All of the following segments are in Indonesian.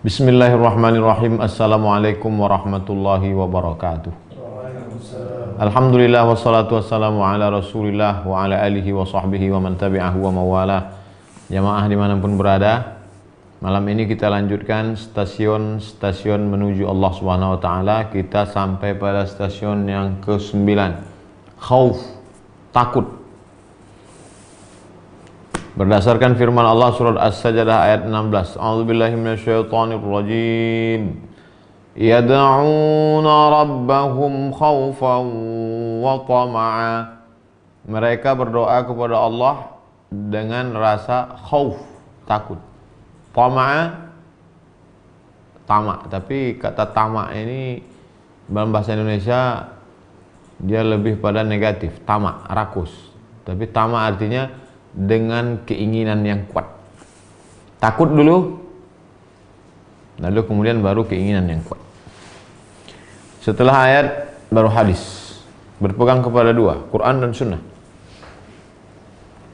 Bismillahirrahmanirrahim. Assalamualaikum warahmatullahi wabarakatuh. Alhamdulillah wassalatu wassalamu ala rasulillah wa ala alihi wa sahbihi wa man tabi'ahu wa mawalah. Jamaah dimanapun berada, malam ini kita lanjutkan stasiun menuju Allah Subhanahu wa ta'ala. Kita sampai pada stasiun yang ke-9, khauf, takut. Berdasarkan firman Allah surat As-Sajdah ayat 16, A'udzubillahi minasyaitonirrajim. Yad'una rabbahum khaufan wa tama'a. Mereka berdoa kepada Allah dengan rasa khauf, takut. Tama'a, tamak. Tapi kata tamak ini dalam bahasa Indonesia dia lebih pada negatif, tamak, rakus. Tapi tamak artinya dengan keinginan yang kuat. Takut dulu, lalu kemudian baru keinginan yang kuat. Setelah ayat baru hadis. Berpegang kepada dua, Quran dan Sunnah.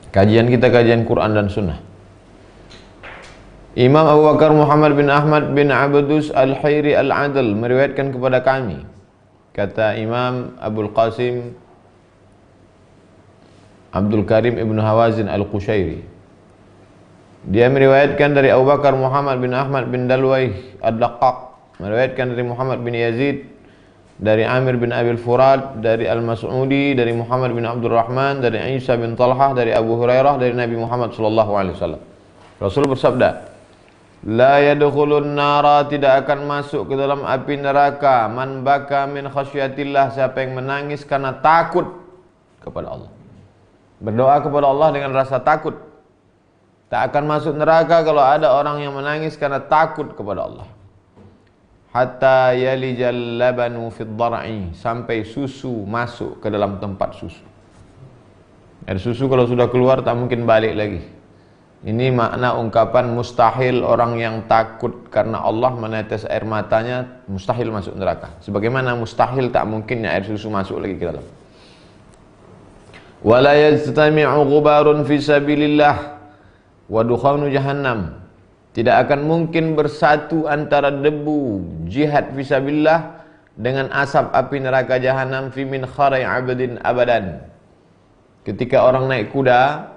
Kajian kita kajian Quran dan Sunnah. Imam Abu Bakar Muhammad bin Ahmad bin Abdus Al-Khairi Al-Adl meriwayatkan kepada kami, kata Imam Abul Qasim Abdul Karim Ibn Hawazin Al-Qushairi, dia meriwayatkan dari Abu Bakar Muhammad bin Ahmad bin Dalwaih Ad-Daqqaq, meriwayatkan dari Muhammad bin Yazid, dari Amir bin Abil Furad, dari Al-Mas'udi, dari Muhammad bin Abdul Rahman, dari Isa bin Talhah, dari Abu Hurairah, dari Nabi Muhammad SAW. Rasul bersabda, la yadkhulun nara, tidak akan masuk ke dalam api neraka, man baka min khasyatillah, siapa yang menangis karena takut kepada Allah. Berdoa kepada Allah dengan rasa takut. Tak akan masuk neraka kalau ada orang yang menangis karena takut kepada Allah. Hatta yalijal labanu fid dar'i, sampai susu masuk ke dalam tempat susu. Air susu kalau sudah keluar tak mungkin balik lagi. Ini makna ungkapan mustahil orang yang takut karena Allah menetes air matanya, mustahil masuk neraka. Sebagaimana mustahil tak mungkinnya air susu masuk lagi ke dalam. Wala yajtami'u ghubarun fi sabilillah wa dukhanu jahannam, tidak akan mungkin bersatu antara debu jihad fisabilillah dengan asap api neraka jahanam fi min kharai abadin abadan. Ketika orang naik kuda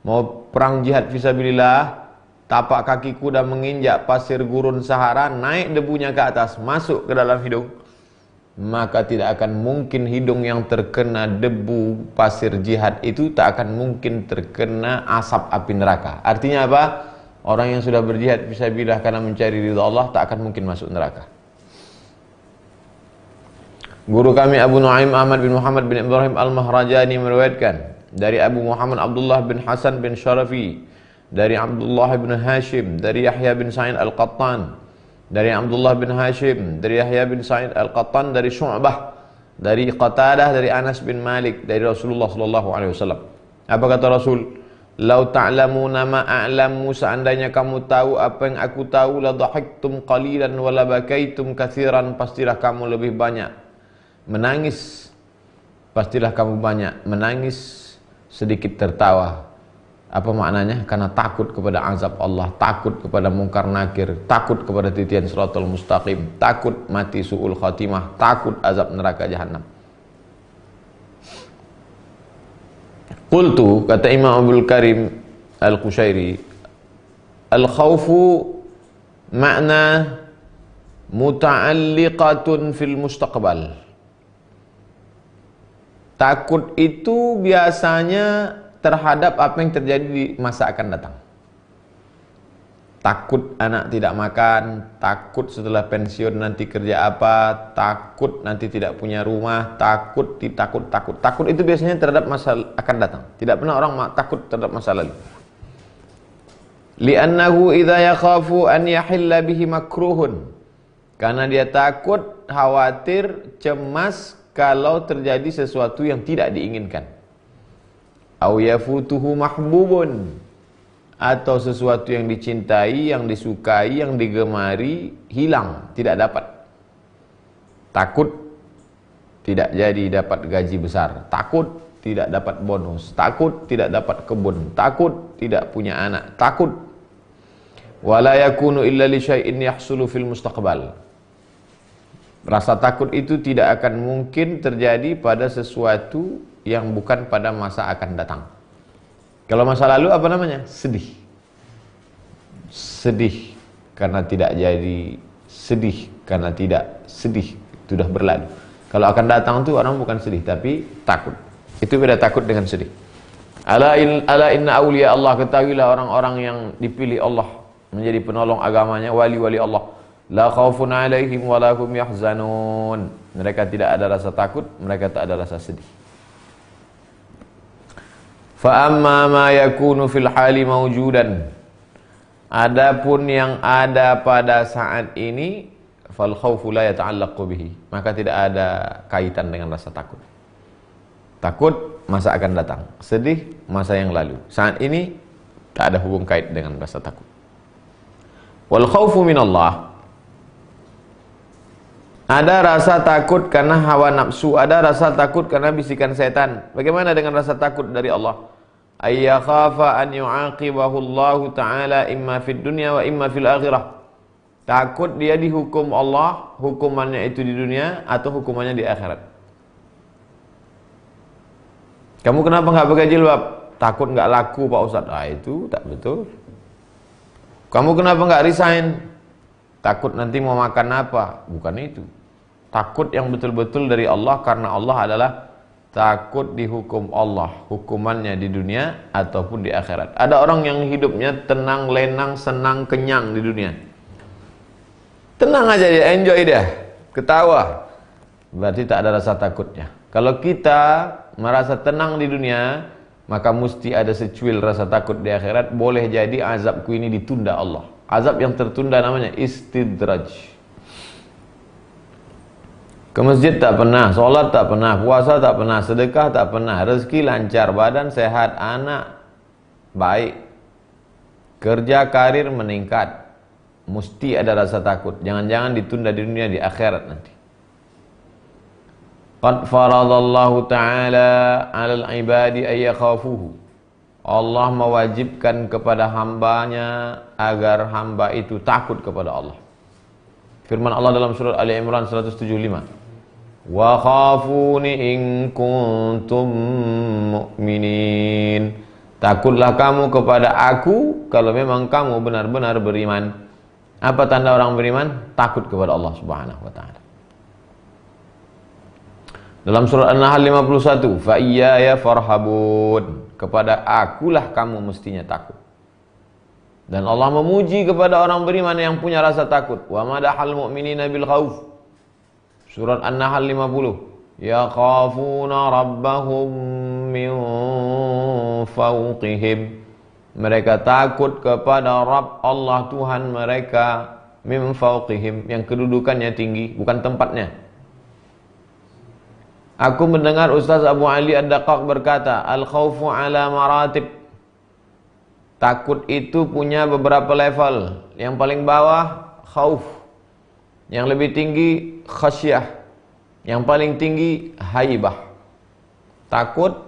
mau perang jihad fisabilillah, tapak kaki kuda menginjak pasir gurun Sahara, naik debunya ke atas, masuk ke dalam hidung, maka tidak akan mungkin hidung yang terkena debu pasir jihad itu tak akan mungkin terkena asap api neraka. Artinya apa? Orang yang sudah berjihad fisabilillah karena mencari ridha Allah tak akan mungkin masuk neraka. Guru kami Abu Nuaim Ahmad bin Muhammad bin Ibrahim Al-Mahrajani meriwayatkan dari Abu Muhammad Abdullah bin Hasan bin Syarafi, dari Abdullah bin Hashim, dari Yahya bin Sa'id Al-Qattan, dari Abdullah bin Hashim, dari Yahya bin Sa'id Al-Qattan, dari Syu'bah, dari Qatadah, dari Anas bin Malik, dari Rasulullah SAW. Apa kata Rasul? Lau ta'lamuna ma a'lamu, seandainya kamu tahu apa yang aku tahu, la dhahiktum qalilan wa la bakaitum katsiran, pastilah kamu lebih banyak menangis, pastilah kamu banyak menangis, sedikit tertawa. Apa maknanya? Karena takut kepada azab Allah, takut kepada mungkar nakir, takut kepada titian siratal mustaqim, takut mati su'ul khatimah, takut azab neraka jahanam. Qultu, kata Imam Abdul Karim Al-Qushairi, al-khawfu makna muta'alliqatun fil mustaqbal. Takut itu biasanya terhadap apa yang terjadi di masa akan datang. Takut anak tidak makan, takut setelah pensiun nanti kerja apa, takut nanti tidak punya rumah, takut. Takut itu biasanya terhadap masa akan datang. Tidak pernah orang takut terhadap masa lalu. Li'annahu idza yakhafu an yahilla bihi makruhun. Karena dia takut, khawatir, cemas kalau terjadi sesuatu yang tidak diinginkan. Au yafutuhu mahbubun, atau sesuatu yang dicintai, yang disukai, yang digemari hilang, tidak dapat. Takut tidak jadi dapat gaji besar, takut tidak dapat bonus, takut tidak dapat kebun, takut tidak punya anak, takut. Wala yakunu illa li syai'in yahsulu fil mustaqbal. Rasa takut itu tidak akan mungkin terjadi pada sesuatu yang bukan pada masa akan datang. Kalau masa lalu apa namanya? Sedih. Sedih karena tidak jadi, sedih karena tidak, sedih sudah berlalu. Kalau akan datang itu orang bukan sedih tapi takut. Itu beda takut dengan sedih. Ala inna awliya Allah, ketahuilah orang-orang yang dipilih Allah menjadi penolong agamanya, wali-wali Allah, la khaufun alaihim wa la hum yahzanun. Mereka tidak ada rasa takut, mereka tak ada rasa sedih. Fa amma ma yakunu fil hali mawjudan, adapun yang ada pada saat ini, fal khaufu la yata'allaqu bihi, maka tidak ada kaitan dengan rasa takut. Takut masa akan datang, sedih masa yang lalu. Saat ini tak ada hubung kait dengan rasa takut. Wal khaufu minallah, ada rasa takut karena hawa nafsu, ada rasa takut karena bisikan setan. Bagaimana dengan rasa takut dari Allah? Ayya khafa an yu'aqibahu Allah Ta'ala imma fid dunya wa imma fil akhirah. Takut dia dihukum Allah, hukumannya itu di dunia atau hukumannya di akhirat. Kamu kenapa nggak pakai jilbab? Takut nggak laku Pak Ustadz. Ah, itu tak betul. Kamu kenapa nggak resign? Takut nanti mau makan apa? Bukan itu. Takut yang betul-betul dari Allah, karena Allah adalah takut dihukum Allah, hukumannya di dunia ataupun di akhirat. Ada orang yang hidupnya tenang, lenang, senang, kenyang di dunia. Tenang aja dia, enjoy dia, ketawa. Berarti tak ada rasa takutnya. Kalau kita merasa tenang di dunia, maka mesti ada secuil rasa takut di akhirat. Boleh jadi azabku ini ditunda Allah. Azab yang tertunda namanya istidraj. Ke masjid tak pernah, sholat tak pernah, puasa tak pernah, sedekah tak pernah, rezeki lancar, badan sehat, anak baik, kerja karir meningkat. Mesti ada rasa takut. Jangan-jangan ditunda di dunia, di akhirat nanti. Qad faradallahu ta'ala 'alal ibadi ay yakhafuhu. Allah mewajibkan kepada hambanya agar hamba itu takut kepada Allah. Firman Allah dalam surat Ali Imran 175. Wa khafuni in kuntum mu'minin. Takutlah kamu kepada aku kalau memang kamu benar-benar beriman. Apa tanda orang beriman? Takut kepada Allah Subhanahu wa ta'ala. Dalam surat An-Nahl 51, fa iyaya farhabun, kepada akulah kamu mestinya takut. Dan Allah memuji kepada orang beriman yang punya rasa takut. Wa madahal mu'minina bil khauf. Surat An-Nahl 50, yakhafuna rabbahum min fawqihim. Mereka takut kepada Rabb Allah Tuhan mereka, min fawqihim, yang kedudukannya tinggi, bukan tempatnya. Aku mendengar Ustaz Abu Ali Ad-Daqqaq berkata, al-khawfu ala maratib. Takut itu punya beberapa level. Yang paling bawah khauf, yang lebih tinggi khasyah, yang paling tinggi haibah. Takut,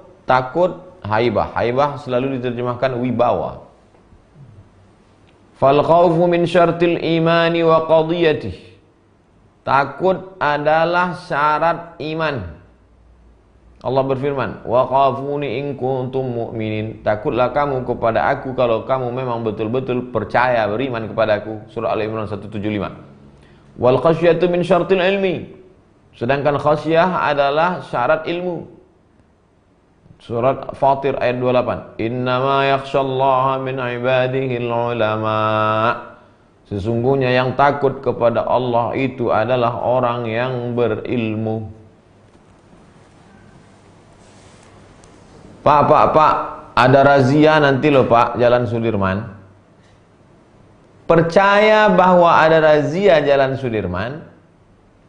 haibah. Haibah selalu diterjemahkan wibawa. Fal khawfu min syartil imani wa qadiyatih. Takut adalah syarat iman. Allah berfirman, wa khafuni in kuntum mu'minin. Takutlah kamu kepada aku kalau kamu memang betul-betul percaya, beriman kepada aku. Surah Al-Imran 175. Wal khasyatu min syartil ilmi. Sedangkan khasyah adalah syarat ilmu. Surat Fatir ayat 28. Innama yakhshallaha min ibadihil ulama. Sesungguhnya yang takut kepada Allah itu adalah orang yang berilmu. Pak, ada razia nanti loh Pak, Jalan Sudirman. Percaya bahwa ada razia Jalan Sudirman,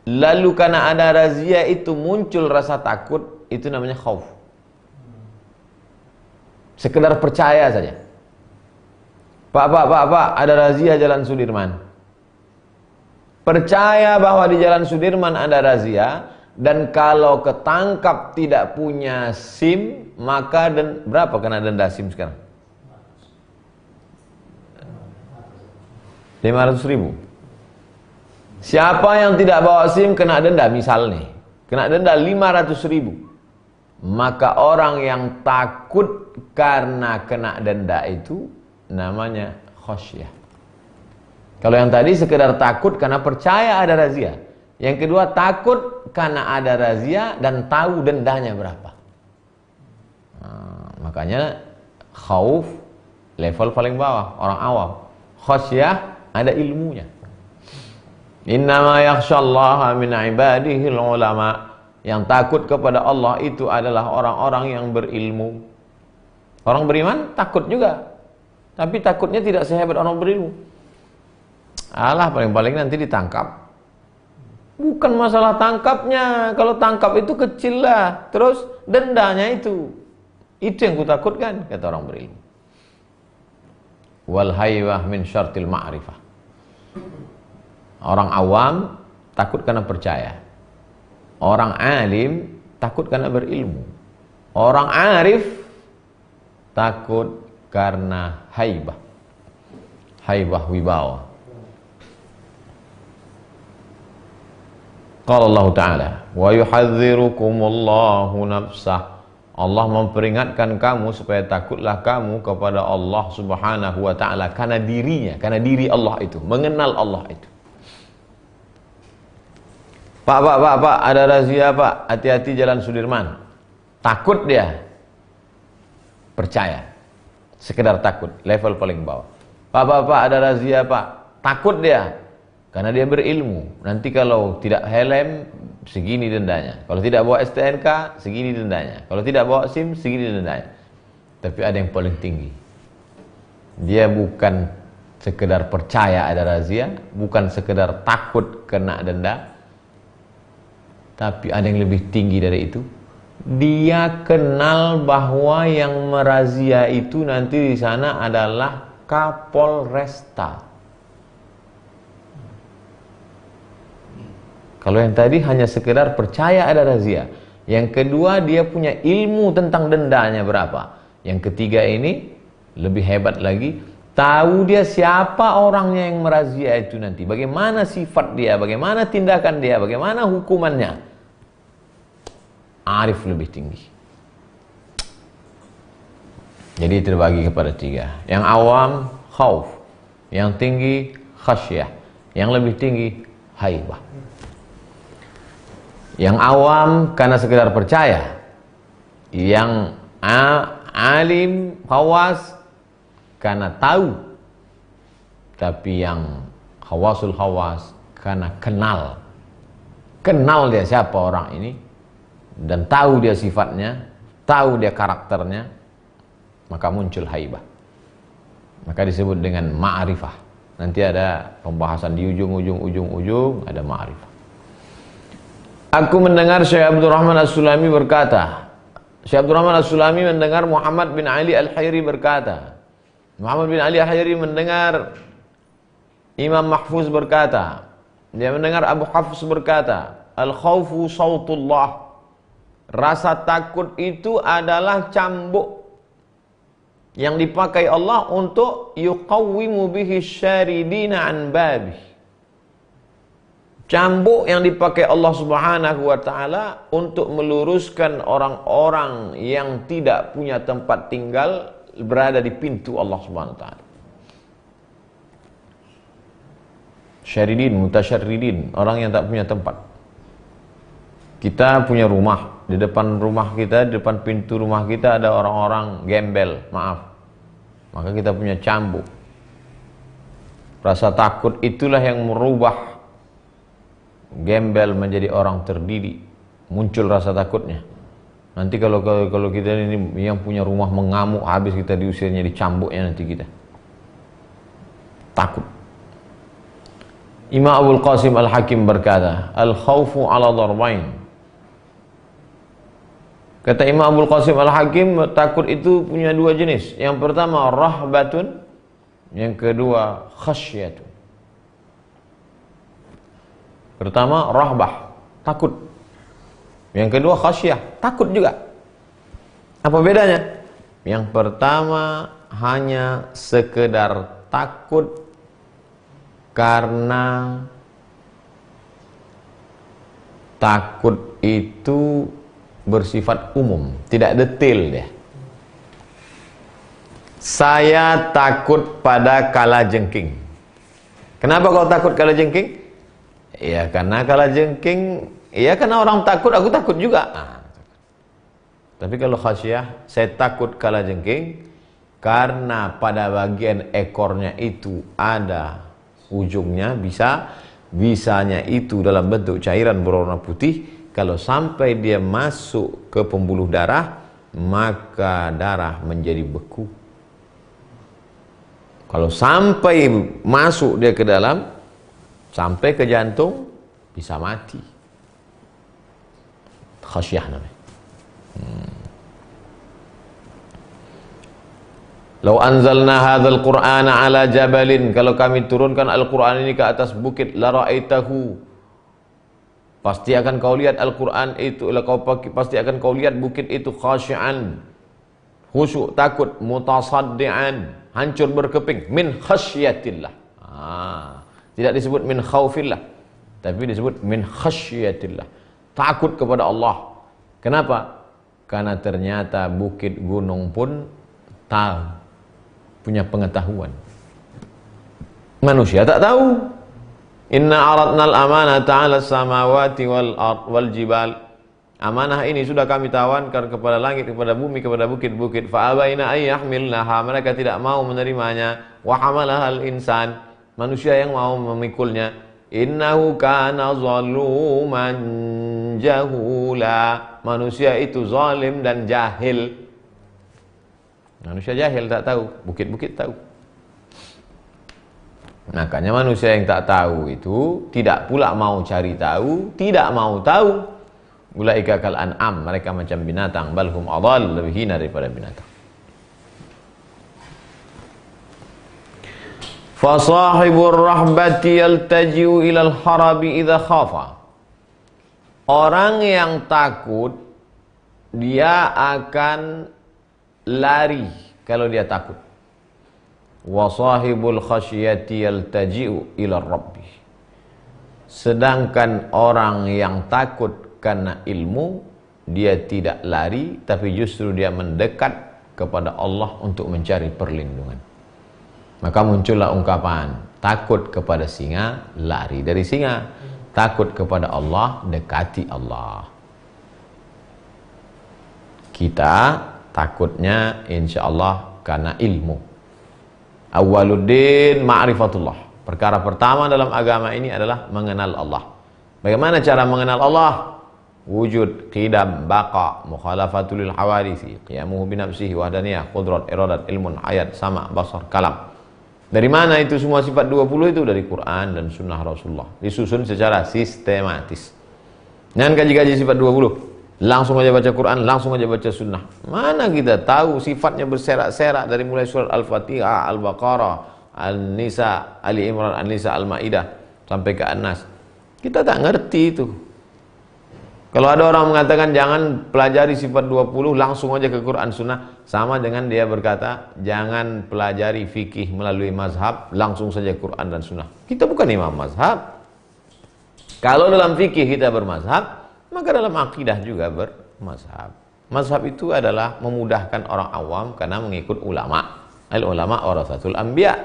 lalu karena ada razia itu muncul rasa takut, itu namanya khauf. Sekedar percaya saja. Pak, ada razia Jalan Sudirman. Percaya bahwa di Jalan Sudirman ada razia, dan kalau ketangkap tidak punya SIM, maka berapa kena denda SIM sekarang? 500.000. Siapa yang tidak bawa SIM kena denda, misalnya kena denda 500.000. Maka orang yang takut karena kena denda itu namanya khasyah. Kalau yang tadi sekedar takut karena percaya ada razia. Yang kedua takut karena ada razia dan tahu dendanya berapa. Makanya khauf level paling bawah, orang awam. Khasyah ada ilmunya. Innama yakhsyallaha min ibadihi ulama. Yang takut kepada Allah itu adalah orang-orang yang berilmu. Orang beriman takut juga, tapi takutnya tidak sehebat orang berilmu. Alah, paling-paling nanti ditangkap. Bukan masalah tangkapnya. Kalau tangkap itu kecil lah. Terus dendanya itu yang kutakutkan, kata orang berilmu. Wal haywah min syartil ma'rifah. Orang awam takut karena percaya. Orang alim takut karena berilmu. Orang arif takut karena haibah. Haibah wibawa. Qala Allah Ta'ala, wa yuhadzirukumullahu nafsah. Allah memperingatkan kamu supaya takutlah kamu kepada Allah Subhanahu wa Ta'ala karena dirinya, karena diri Allah itu, mengenal Allah itu. Pak, ada razia Pak, hati-hati Jalan Sudirman. Takut dia. Percaya. Sekedar takut, level paling bawah. Pak, ada razia Pak. Takut dia. Karena dia berilmu. Nanti kalau tidak helm, segini dendanya. Kalau tidak bawa STNK, segini dendanya. Kalau tidak bawa SIM, segini dendanya. Tapi ada yang paling tinggi. Dia bukan sekedar percaya ada razia, bukan sekedar takut kena denda, tapi ada yang lebih tinggi dari itu. Dia kenal bahwa yang merazia itu nanti di sana adalah Kapolresta. Kalau yang tadi hanya sekedar percaya ada razia. Yang kedua dia punya ilmu tentang dendanya berapa. Yang ketiga ini lebih hebat lagi, tahu dia siapa orangnya yang merazia itu nanti, bagaimana sifat dia, bagaimana tindakan dia, bagaimana hukumannya. Arif lebih tinggi. Jadi terbagi kepada tiga. Yang awam khauf, yang tinggi khasyah, yang lebih tinggi haibah. Yang awam karena sekedar percaya, yang alim khawas karena tahu, tapi yang khawasul khawas karena kenal dia siapa orang ini dan tahu dia sifatnya, tahu dia karakternya, maka muncul haibah. Maka disebut dengan ma'rifah. Nanti ada pembahasan di ujung ada ma'rifah. Aku mendengar Syekh Abdul Rahman As-Sulami berkata, Syekh Abdul Rahman As-Sulami mendengar Muhammad bin Ali Al-Hayri berkata, Muhammad bin Ali Al-Hayri mendengar Imam Mahfuz berkata, dia mendengar Abu Hafs berkata, al-khawfu sautullah. Rasa takut itu adalah cambuk yang dipakai Allah untuk yuqawwimu bihi syaridina an babih. Cambuk yang dipakai Allah Subhanahu wa Ta'ala untuk meluruskan orang-orang yang tidak punya tempat tinggal berada di pintu Allah Subhanahu wa Ta'ala. Syaridin, mutasyarridin, orang yang tak punya tempat. Kita punya rumah, di depan rumah kita, di depan pintu rumah kita ada orang-orang gembel, maaf. Maka kita punya cambuk. Rasa takut itulah yang merubah gembel menjadi orang terdidik. Muncul rasa takutnya. Nanti kalau kita ini yang punya rumah mengamuk, habis kita diusirnya, dicambuknya nanti kita. Takut. Imam Abul Qasim Al-Hakim berkata, al-khawfu ala darbain. Kata Imam Abul Qasim Al-Hakim, takut itu punya dua jenis. Yang pertama rahbatun, yang kedua khasyatun. Pertama rahbah, takut. Yang kedua khasyah, takut juga. Apa bedanya? Yang pertama hanya sekedar takut Karena takut itu bersifat umum, tidak detail dia. Saya takut pada kalajengking. Kenapa kau takut kalajengking? Ya karena kalajengking, ya karena orang takut, aku takut juga. Tapi kalau khasyah, saya takut kalajengking karena pada bagian ekornya itu ada ujungnya, bisanya itu dalam bentuk cairan berwarna putih. Kalau sampai dia masuk ke pembuluh darah, maka darah menjadi beku. Kalau sampai masuk dia ke dalam, sampai ke jantung, bisa mati. Khasyah namanya. Lau anzalna hadzal qur'ana ala jabalin, kalau kami turunkan Al-Qur'an ini ke atas bukit, la ra'aitahu, pasti akan kau lihat Al-Qur'an itu, pasti akan kau lihat bukit itu khasyi'an, khusyuk, takut, mutasaddian, hancur berkeping, min khasyiatillah. Tidak disebut min khaufillah, tapi disebut min khasyiatillah, takut kepada Allah. Kenapa? Karena ternyata bukit gunung pun tahu, punya pengetahuan. Manusia tak tahu. Inna aradnal amanata 'ala samawati wal jibal. Amanah ini sudah kami tawarkan kepada langit, kepada bumi, kepada bukit-bukit. Fa abaina ay yahmilnaha, mereka tidak mau menerimanya. Wa hamalahal insan, manusia yang mau memikulnya. Innahu kana zaluman jahula, manusia itu zalim dan jahil. Manusia jahil, tak tahu, bukit-bukit tahu. Makanya manusia yang tak tahu itu tidak pula mau cari tahu, tidak mau tahu. Ulaika kal an'am, mereka macam binatang, balhum adall, lebih hina daripada binatang. Fa sahibur rahbati yaltaji'u ilal harabi idza khafa. Orang yang takut dia akan lari kalau dia takut. Wa sahibul khasyati yaltaji'u ila rabbi. Sedangkan orang yang takut karena ilmu, dia tidak lari, tapi justru dia mendekat kepada Allah untuk mencari perlindungan. Maka muncullah ungkapan, takut kepada singa, lari dari singa. Takut kepada Allah, dekati Allah. Kita takutnya insya Allah karena ilmu. Awwaluddin ma'rifatullah. Perkara pertama dalam agama ini adalah mengenal Allah. Bagaimana cara mengenal Allah? Wujud, qidam, baqa, mukhalafatul lil hawadisi, qiyamuhu binafsihi, wahdaniyah, qudrat, iradat, ilmun, ayat, sama, basar, kalam. Dari mana itu semua sifat 20 itu? Dari Quran dan sunnah Rasulullah. Disusun secara sistematis. Jangan kaji-kaji sifat 20. Langsung aja baca Quran, langsung aja baca sunnah. Mana kita tahu sifatnya berserak-serak dari mulai surat Al-Fatihah, Al-Baqarah, Al-Nisa, Ali Imran, Al-Nisa, Al-Ma'idah sampai ke An-Nas. Kita tak ngerti itu. Kalau ada orang mengatakan jangan pelajari sifat 20, langsung aja ke Quran sunnah, sama dengan dia berkata jangan pelajari fikih melalui mazhab, langsung saja Quran dan sunnah. Kita bukan imam mazhab. Kalau dalam fikih kita bermazhab, maka dalam akidah juga bermazhab. Mazhab itu adalah memudahkan orang awam karena mengikut ulama. Al-ulama warasatul anbiya.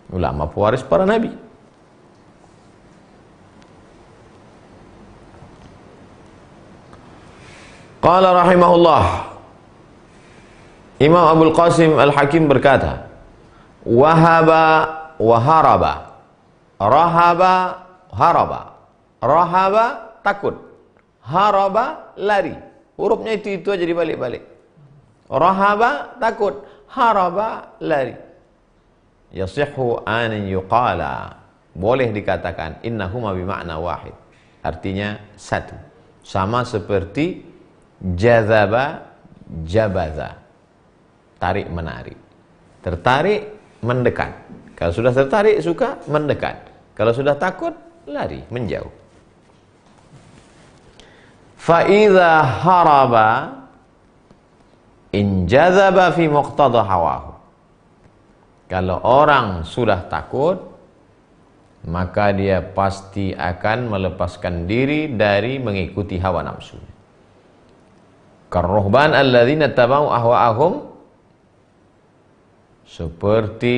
Ulama pewaris para nabi. Qala rahimahullah, Imam Abul Qasim Al-Hakim berkata, wahaba waharaba, rahaba haraba, rahaba takut, haraba lari. Hurufnya itu aja dibalik-balik. Rahaba takut, haraba lari. Yasihhu an yuqala, boleh dikatakan innahuma bima'na wahid, artinya satu, sama seperti jazaba, jabaza, tarik menarik, tertarik mendekat. Kalau sudah tertarik suka mendekat, kalau sudah takut lari menjauh. Fa idza haraba in jazaba fi muqtada hawahu. Kalau orang sudah takut, maka dia pasti akan melepaskan diri dari mengikuti hawa nafsu. Karruhban alladzina tabau ahwa'ahum, seperti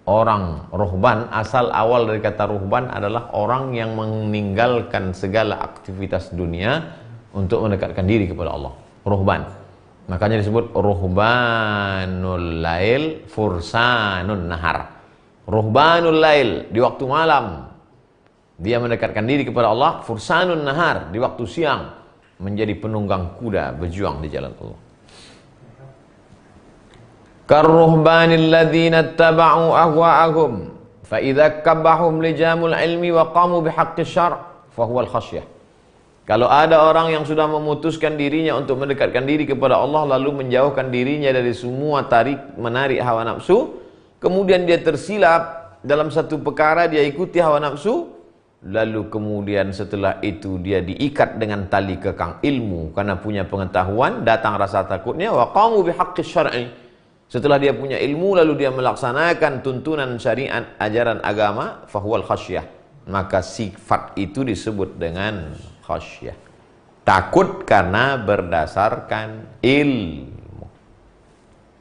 orang ruhban. Asal awal dari kata ruhban adalah orang yang meninggalkan segala aktivitas dunia untuk mendekatkan diri kepada Allah. Ruhban, makanya disebut ruhbanul lail fursanun nahar. Ruhbanul lail, di waktu malam dia mendekatkan diri kepada Allah. Fursanun nahar, di waktu siang menjadi penunggang kuda berjuang di jalan Allah. Karruhbanil ladzina taba'u ahwa'ahum fa idza kabbahum lijamul ilmi wa qamu bihaqqi syar' fa huwal khasyah. Kalau ada orang yang sudah memutuskan dirinya untuk mendekatkan diri kepada Allah, lalu menjauhkan dirinya dari semua menarik hawa nafsu, kemudian dia tersilap dalam satu perkara, dia ikuti hawa nafsu, lalu kemudian setelah itu dia diikat dengan tali kekang ilmu karena punya pengetahuan, datang rasa takutnya, wa qamu bihaqqi syar'i. Setelah dia punya ilmu lalu dia melaksanakan tuntunan syariat ajaran agama, fahuwal khasyah, maka sifat itu disebut dengan khasyah. Takut karena berdasarkan ilmu.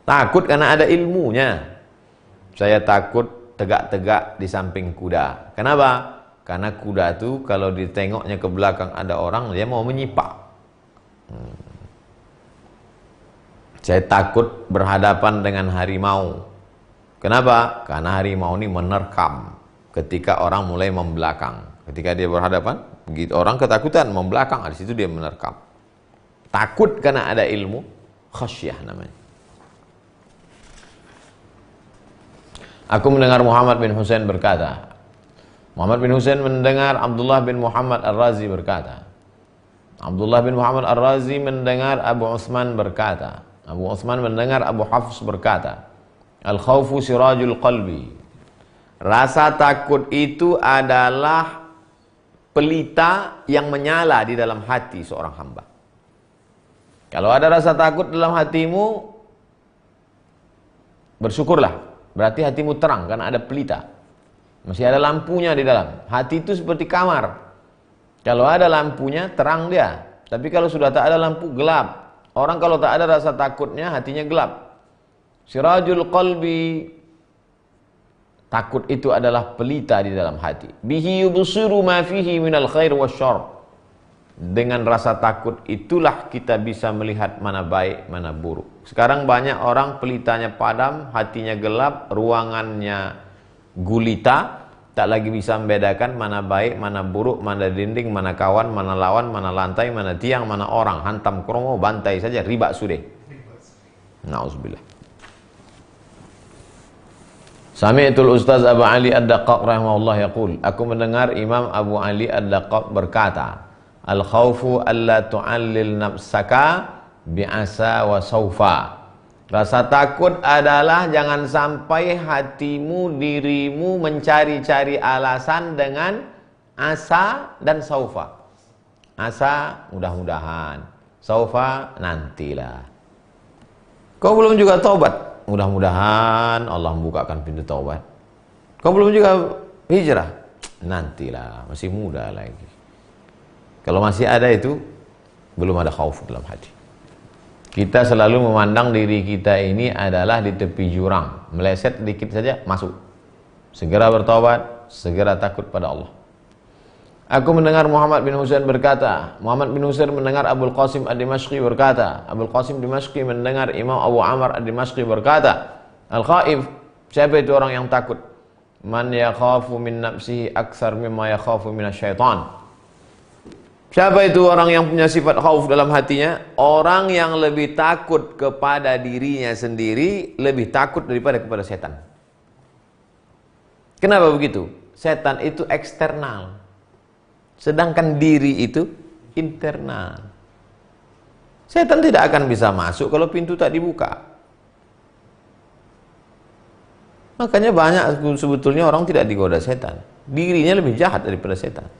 Takut karena ada ilmunya. Saya takut tegak-tegak di samping kuda. Kenapa? Karena kuda itu kalau ditengoknya ke belakang ada orang, dia mau menyipak. Saya takut berhadapan dengan harimau. Kenapa? Karena harimau ini menerkam ketika orang mulai membelakang. Ketika dia berhadapan, begitu orang ketakutan membelakang, di situ dia menerkam. Takut karena ada ilmu, khasyah namanya. Aku mendengar Muhammad bin Husain berkata, Muhammad bin Husain mendengar Abdullah bin Muhammad Ar-Razi berkata, Abdullah bin Muhammad Ar-Razi mendengar Abu Utsman berkata, Abu Utsman mendengar Abu Hafs berkata, al-khawfu sirajul qalbi. Rasa takut itu adalah pelita yang menyala di dalam hati seorang hamba. Kalau ada rasa takut dalam hatimu, bersyukurlah, berarti hatimu terang karena ada pelita. Masih ada lampunya di dalam. Hati itu seperti kamar. Kalau ada lampunya, terang dia. Tapi kalau sudah tak ada lampu, gelap. Orang kalau tak ada rasa takutnya, hatinya gelap. Sirajul qalbi, takut itu adalah pelita di dalam hati. Bihi yubsiru ma fihi minal khair wasyarr. Dengan rasa takut itulah kita bisa melihat mana baik, mana buruk. Sekarang banyak orang pelitanya padam, hatinya gelap, ruangannya gulita, tak lagi bisa membedakan mana baik, mana buruk, mana dinding, mana kawan, mana lawan, mana lantai, mana tiang, mana orang. Hantam kromo, bantai saja, riba sudah. Na'udzubillah. Sami'tul Ustaz Abu Ali Ad-Daqqaq rahimahullah yaqul, aku mendengar Imam Abu Ali Ad-Daqqaq berkata, al-khawfu alla tu'allil nafsaka bi'asa wa sawfa. Rasa takut adalah jangan sampai hatimu, dirimu mencari-cari alasan dengan asa dan saufa. Asa mudah-mudahan, saufa nantilah. Kau belum juga taubat, mudah-mudahan Allah membukakan pintu taubat. Kau belum juga hijrah, nantilah, masih muda lagi. Kalau masih ada itu, belum ada khauf dalam hati. Kita selalu memandang diri kita ini adalah di tepi jurang, meleset dikit saja masuk. Segera bertobat, segera takut pada Allah. Aku mendengar Muhammad bin Husain berkata, Muhammad bin Husain mendengar Abul Qasim Ad-Dimashqi berkata, Abul Qasim Dimashqi mendengar Imam Abu Amr Ad-Dimashqi berkata, al-khaif, siapa itu orang yang takut? Man yakhafu min nafsihi aktsar mimma yakhafu minasyaitan. Siapa itu orang yang punya sifat khauf dalam hatinya? Orang yang lebih takut kepada dirinya sendiri, lebih takut daripada kepada setan. Kenapa begitu? Setan itu eksternal, sedangkan diri itu internal. Setan tidak akan bisa masuk kalau pintu tak dibuka. Makanya banyak sebetulnya orang tidak digoda setan. Dirinya lebih jahat daripada setan.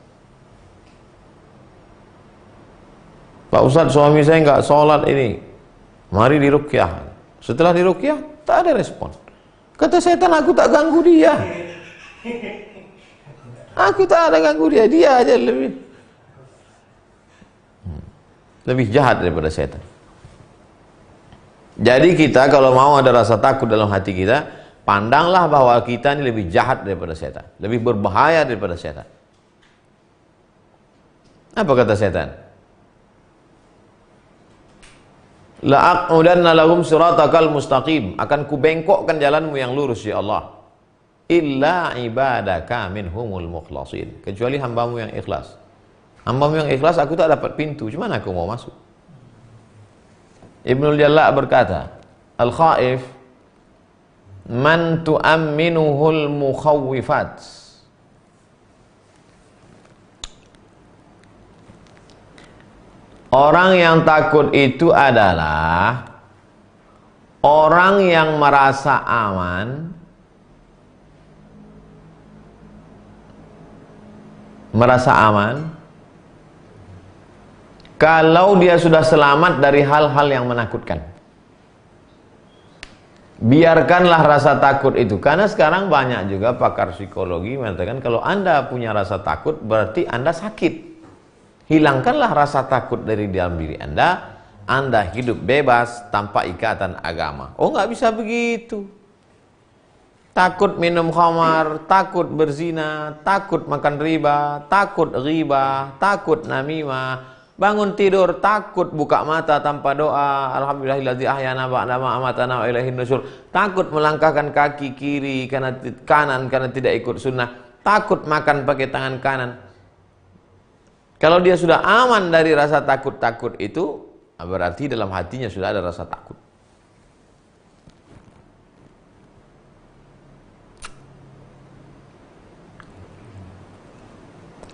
Pak Ustadz, suami saya nggak sholat ini, mari diruqyah. Setelah diruqyah tak ada respon. Kata setan, aku tak ganggu dia. Aku tak ada ganggu dia, dia aja lebih jahat daripada setan. Jadi kita kalau mau ada rasa takut dalam hati kita, pandanglah bahwa kita ini lebih jahat daripada setan, lebih berbahaya daripada setan. Apa kata setan? La'aqudanna lahum siratakal mustaqim, akan kubengkokkan jalanmu yang lurus ya Allah. Illa ibadaka minhumul mukhlasin, kecuali hambamu yang ikhlas. Hambamu yang ikhlas aku tak dapat pintu, cuman aku mau masuk. Ibnul Jalla' berkata, al-khaif man tu'amminuhul mukhawwifat. Orang yang takut itu adalah orang yang merasa aman, kalau dia sudah selamat dari hal-hal yang menakutkan. Biarkanlah rasa takut itu, karena sekarang banyak juga pakar psikologi mengatakan kalau Anda punya rasa takut berarti Anda sakit. Hilangkanlah rasa takut dari dalam diri Anda hidup bebas tanpa ikatan agama. Oh, nggak bisa begitu. Takut minum khamar, takut berzina, takut makan riba, takut ghibah, takut namimah, bangun tidur takut buka mata tanpa doa, alhamdulillahilladzi ahyana ba'da ma amatana wa ilaihin nusyur, takut melangkahkan kaki kiri karena kanan karena tidak ikut sunnah, takut makan pakai tangan kanan. Kalau dia sudah aman dari rasa takut-takut itu, berarti dalam hatinya sudah ada rasa takut.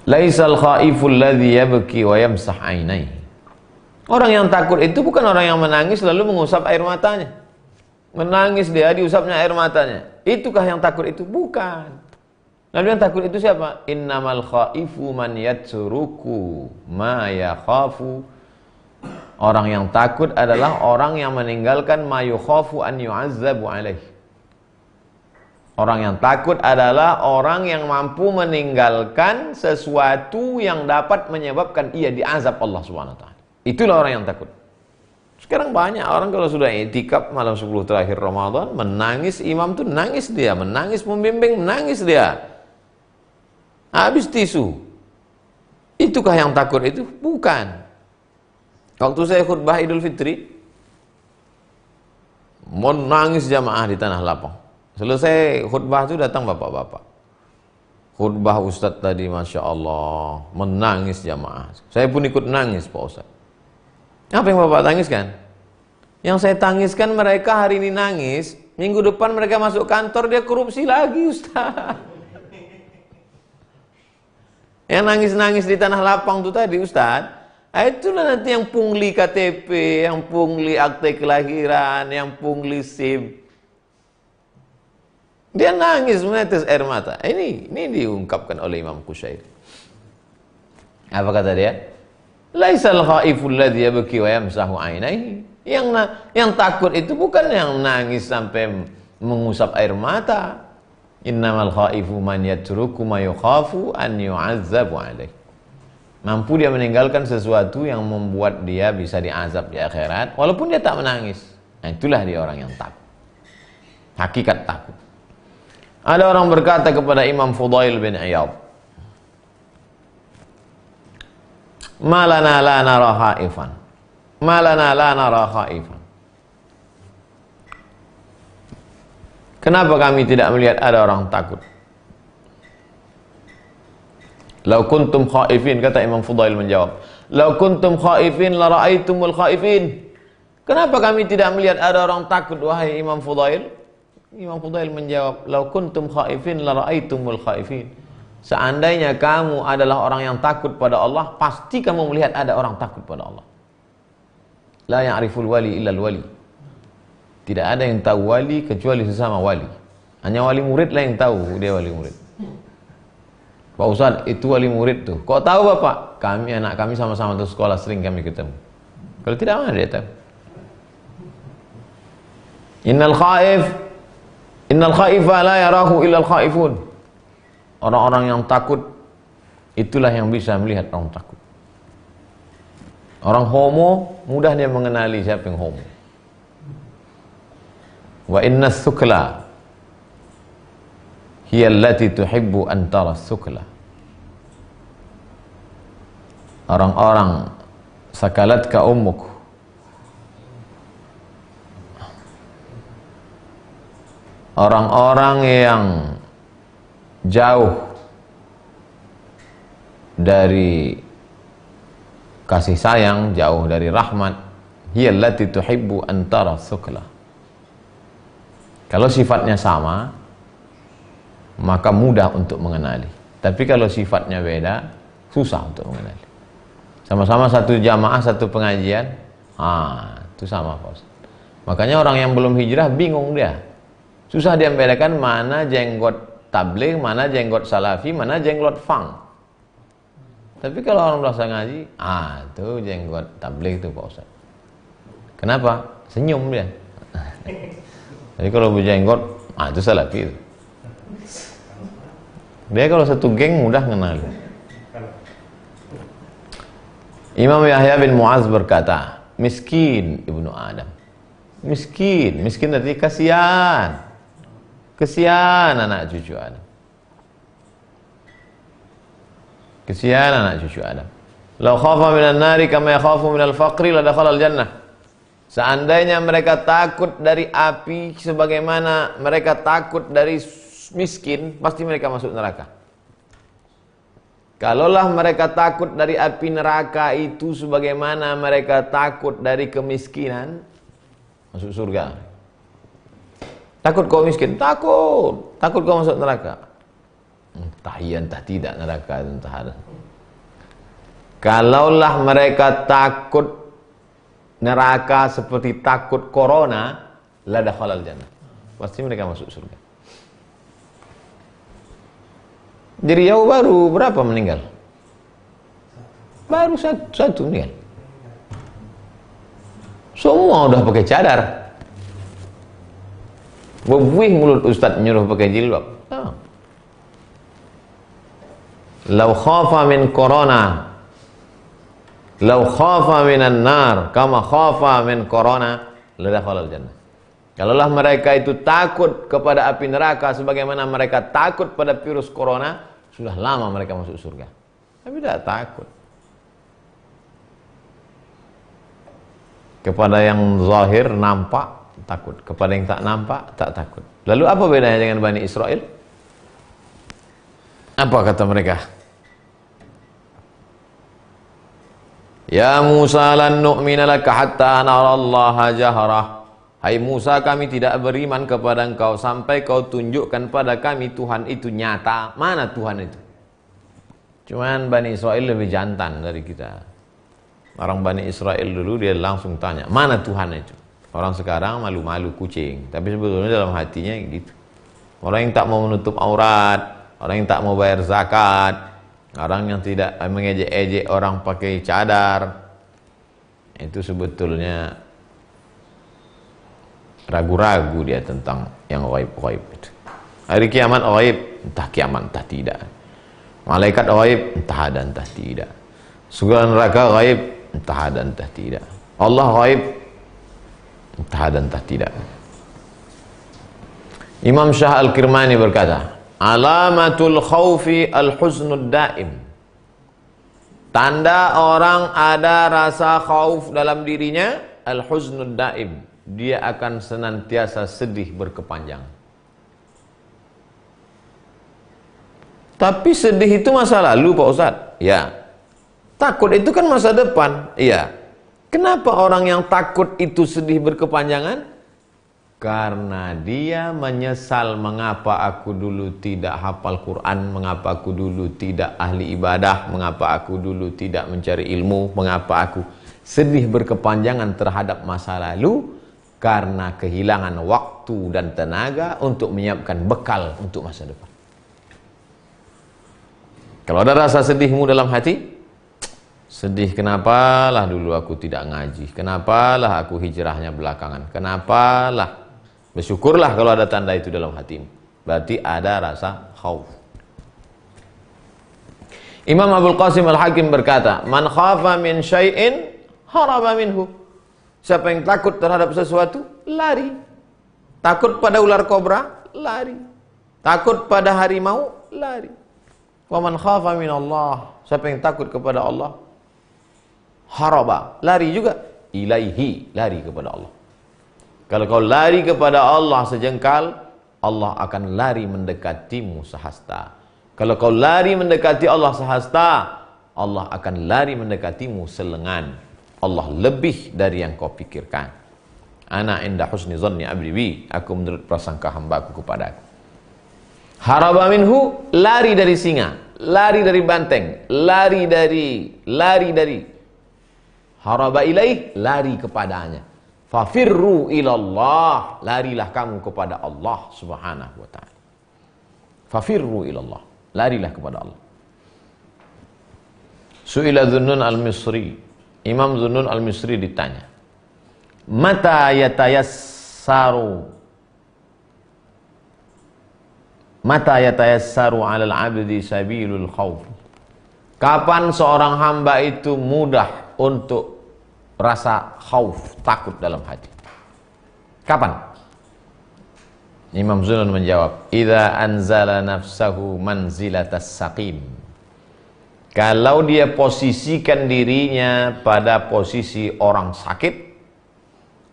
Laisal khaiful ladzi yabki wa yamsah ainaihi. Orang yang takut itu bukan orang yang menangis lalu mengusap air matanya. Menangis dia diusapnya air matanya. Itukah yang takut itu? Bukan. Lalu yang takut itu siapa? Innamal khaifu man yatsuruku ma yakhafu. Orang yang takut adalah orang yang meninggalkan ma yukhafu an yu'azzabu alaih. Orang yang takut adalah orang yang mampu meninggalkan sesuatu yang dapat menyebabkan ia diazab Allah Subhanahu wa taala. Itulah orang yang takut. Sekarang banyak orang kalau sudah i'tikaf malam 10 terakhir Ramadan, menangis imam tuh nangis dia, menangis pembimbing menangis dia. Habis tisu. Itukah yang takut itu? Bukan. Waktu saya khutbah Idul Fitri, menangis jamaah di Tanah Lapang. Selesai khutbah itu datang bapak-bapak. Khutbah Ustadz tadi Masya Allah, menangis jamaah. Saya pun ikut nangis Pak Ustadz. Apa yang bapak tangiskan? Yang saya tangiskan mereka hari ini nangis, minggu depan mereka masuk kantor dia korupsi lagi Ustadz. Yang nangis-nangis di Tanah Lapang itu tadi Ustadz, itulah nanti yang pungli KTP, yang pungli akte kelahiran, yang pungli SIM. Dia nangis menetes air mata. Ini diungkapkan oleh Imam Qushairi. Apa kata dia? Laisal khaiful ladzi yabki wa yamsahu ainaihi. Yang takut itu bukan yang nangis sampai mengusap air mata. Innamal khaifu man yatruku ma yukhafu an yu'azzabu alaih. Mampu dia meninggalkan sesuatu yang membuat dia bisa diazab di akhirat walaupun dia tak menangis. Nah, itulah dia orang yang takut. Hakikat takut. Ada orang berkata kepada Imam Fudail bin Iyad, "Malana la nara khaifan. Malana la nara khaifan." Kenapa kami tidak melihat ada orang takut? Lau kuntum khaifin, kata Imam Fudail menjawab. Lau kuntum khaifin la ra'aitumul khaifin. Kenapa kami tidak melihat ada orang takut wahai Imam Fudail? Imam Fudail menjawab, lau kuntum khaifin la ra'aitumul khaifin. Seandainya kamu adalah orang yang takut pada Allah, pasti kamu melihat ada orang takut pada Allah. La ya'riful wali illal wali. Tidak ada yang tahu wali kecuali sesama wali. Hanya wali murid lah yang tahu dia wali murid. Pak Ustadz, itu wali murid tuh. Kok tahu Bapak? Kami, anak kami sama-sama tuh sekolah, sering kami ketemu. Kalau tidak, mana dia tahu? Innal khaifa la yarahu illal khaifun. Orang-orang yang takut itulah yang bisa melihat orang takut. Orang homo mudah dia mengenali siapa yang homo. Wa inna tsukla hiya allati tuhibbu an tara tsukla. Orang-orang sakalatka ummuk, orang-orang yang jauh dari kasih sayang, jauh dari rahmat, hiya allati tuhibbu an tara tsukla. Kalau sifatnya sama, maka mudah untuk mengenali. Tapi kalau sifatnya beda, susah untuk mengenali. Sama-sama satu jamaah, satu pengajian, itu sama, Pak Ustaz. Makanya orang yang belum hijrah bingung dia. Susah dia membedakan mana jenggot tabligh, mana jenggot salafi, mana jenggot fang. Tapi kalau orang berasa ngaji, itu jenggot tabligh itu, Pak Ustaz. Kenapa? Senyum dia. Jadi kalau berjenggot, itu salafi itu. Dia kalau satu geng mudah kenal. Imam Yahya bin Mu'az berkata, miskin ibnu Adam. Miskin artinya kasihan. Kesian anak cucu Adam. Kesian anak cucu Adam. Lau khafa minan nari kama yakhafu minal faqri la dakhala al-jannah. Seandainya mereka takut dari api sebagaimana mereka takut dari miskin, pasti mereka masuk neraka. Kalaulah mereka takut dari api neraka itu sebagaimana mereka takut dari kemiskinan, masuk surga. Takut kau miskin? Takut. Takut kau masuk neraka? Entah iya, entah tidak neraka, entah ada. Kalaulah mereka takut neraka seperti takut corona, la dakhalal jannah. Pasti mereka masuk surga. Di Riau baru berapa meninggal? Baru satu meninggal. Semua udah pakai cadar. Bebuih mulut ustaz nyuruh pakai jilbab. Lau khafa min corona, lau khafa minan nar, kama khafa min corona, la dakhalal jannah. Kalaulah mereka itu takut kepada api neraka sebagaimana mereka takut pada virus corona, sudah lama mereka masuk surga. Tapi tidak takut. Kepada yang zahir nampak takut, kepada yang tak nampak tak takut. Lalu apa bedanya dengan Bani Israel? Apa kata mereka? Ya Musa lan nu'mina laka hatta narallaha jahrah. Hai Musa, kami tidak beriman kepada engkau sampai kau tunjukkan pada kami Tuhan itu nyata. Mana Tuhan itu? Cuman Bani Israel lebih jantan dari kita. Orang Bani Israel dulu dia langsung tanya, mana Tuhan itu? Orang sekarang malu-malu kucing. Tapi sebetulnya dalam hatinya gitu. Orang yang tak mau menutup aurat, orang yang tak mau bayar zakat, orang yang tidak mengejek-ejek orang pakai cadar, itu sebetulnya ragu-ragu dia tentang yang ghaib-ghaib itu. Hari kiamat ghaib, entah kiamat entah tidak. Malaikat ghaib, entah ada entah tidak. Surga neraka ghaib, entah ada entah tidak. Allah ghaib, entah ada entah tidak. Imam Syah Al-Kirmani berkata, alamatul khawfi al-huznud daim. Tanda orang ada rasa khauf dalam dirinya, al-huznud daim. Dia akan senantiasa sedih berkepanjang. Tapi sedih itu masa lalu, Pak Ustadz. Ya. Takut itu kan masa depan. Iya. Kenapa orang yang takut itu sedih berkepanjangan? Karena dia menyesal mengapa aku dulu tidak hafal Quran, mengapa aku dulu tidak ahli ibadah, mengapa aku dulu tidak mencari ilmu, mengapa aku sedih berkepanjangan terhadap masa lalu. Karena kehilangan waktu dan tenaga untuk menyiapkan bekal untuk masa depan. Kalau ada rasa sedihmu dalam hati, sedih kenapalah dulu aku tidak ngaji, kenapalah aku hijrahnya belakangan, kenapalah, bersyukurlah kalau ada tanda itu dalam hatimu. Berarti ada rasa khauf. Imam Abdul Qasim Al-Hakim berkata, "Man khafa min syai'in haraba minhu." Siapa yang takut terhadap sesuatu, lari. Takut pada ular kobra, lari. Takut pada harimau, lari. Wa man khafa min Allah, siapa yang takut kepada Allah, haraba, lari juga. Ilaihi, lari kepada Allah. Kalau kau lari kepada Allah sejengkal, Allah akan lari mendekatimu sehasta. Kalau kau lari mendekati Allah sehasta, Allah akan lari mendekatimu selengan. Allah lebih dari yang kau pikirkan. Ana inda husni zanni abdi bi, aku menurut prasangka hambaku kepadaku. Haraba minhu, lari dari singa, lari dari banteng, lari dari. Haraba ilaih, lari kepadanya. Fafirru ilallah, larilah kamu kepada Allah Subhanahu wa ta'ala. Fafirru ilallah, larilah kepada Allah. Su'ila Dhunnun al-Misri, Imam Dhunnun al-Misri ditanya, mata yatayassaru 'alal 'abdi sabilul khauf. Kapan seorang hamba itu mudah untuk rasa khauf, takut dalam hati? Kapan? Imam Zunnun menjawab, idza anzala nafsahu manzilatas saqim. Kalau dia posisikan dirinya pada posisi orang sakit,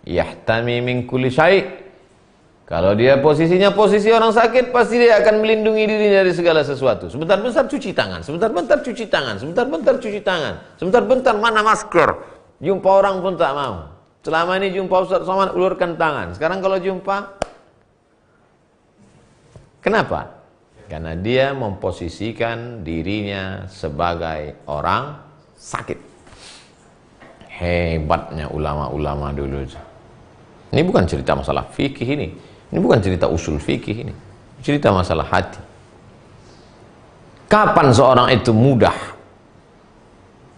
yahtami min kulli syai'. Kalau dia posisinya posisi orang sakit, pasti dia akan melindungi dirinya dari segala sesuatu. Sebentar-bentar cuci tangan, sebentar-bentar cuci tangan, sebentar-bentar cuci tangan, sebentar-bentar mana masker. Jumpa orang pun tak mau. Selama ini jumpa Ustaz Somad, ulurkan tangan. Sekarang kalau jumpa, kenapa? Karena dia memposisikan dirinya sebagai orang sakit. Hebatnya ulama-ulama dulu. Ini bukan cerita masalah fikih ini. Ini bukan cerita usul fikih ini. Cerita masalah hati. Kapan seorang itu mudah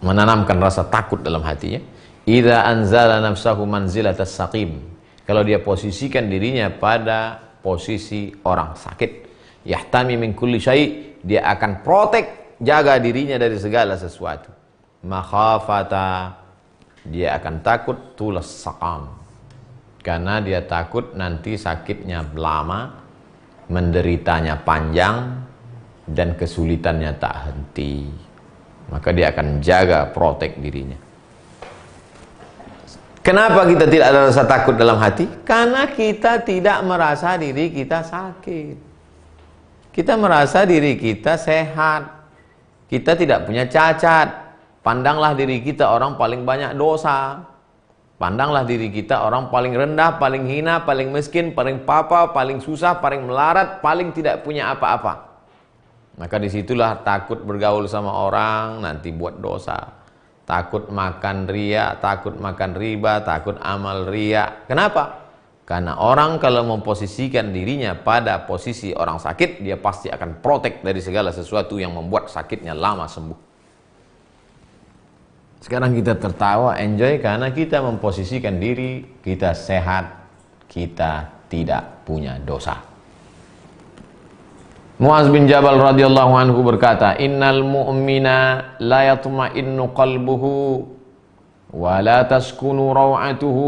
menanamkan rasa takut dalam hatinya? Idza anzala nafsahu manzilatas saqim. Kalau dia posisikan dirinya pada posisi orang sakit. Yahtami min kulli syai', dia akan protek, jaga dirinya dari segala sesuatu. Makhafata, dia akan takut tulas saqam. Karena dia takut nanti sakitnya lama, menderitanya panjang, dan kesulitannya tak henti. Maka dia akan jaga, protek dirinya. Kenapa kita tidak ada rasa takut dalam hati? Karena kita tidak merasa diri kita sakit. Kita merasa diri kita sehat. Kita tidak punya cacat. Pandanglah diri kita orang paling banyak dosa. Pandanglah diri kita orang paling rendah, paling hina, paling miskin, paling papa, paling susah, paling melarat, paling tidak punya apa-apa. Maka disitulah takut bergaul sama orang, nanti buat dosa. Takut makan riya, takut makan riba, takut amal riya. Kenapa? Karena orang kalau memposisikan dirinya pada posisi orang sakit, dia pasti akan protek dari segala sesuatu yang membuat sakitnya lama sembuh. Sekarang kita tertawa, enjoy, karena kita memposisikan diri, kita sehat, kita tidak punya dosa. Muaz bin Jabal radhiyallahu anhu berkata, innal mu'mina la yatma'innu qalbuhu wa la taskunu raw'atuhu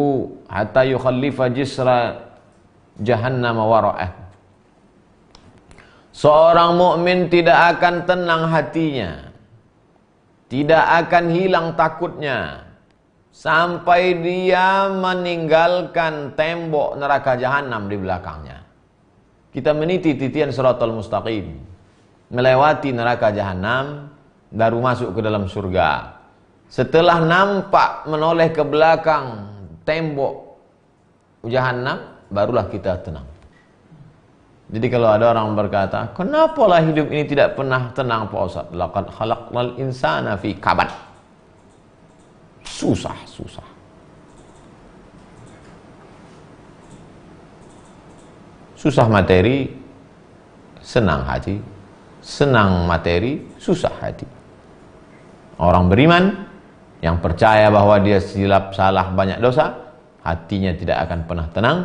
hatta yukhallifa jisra jahannam wara'ah. Seorang mukmin tidak akan tenang hatinya, tidak akan hilang takutnya sampai dia meninggalkan tembok neraka jahanam di belakangnya. Kita meniti titian Shiratal Mustaqim, melewati neraka jahanam, baru masuk ke dalam surga. Setelah nampak menoleh ke belakang tembok jahanam, barulah kita tenang. Jadi kalau ada orang berkata, kenapalah hidup ini tidak pernah tenang Pak Ustaz? Laqad khalaqnal insana fi kabad. Susah. Susah materi, senang hati. Senang materi, susah hati. Orang beriman yang percaya bahwa dia silap salah banyak dosa, hatinya tidak akan pernah tenang,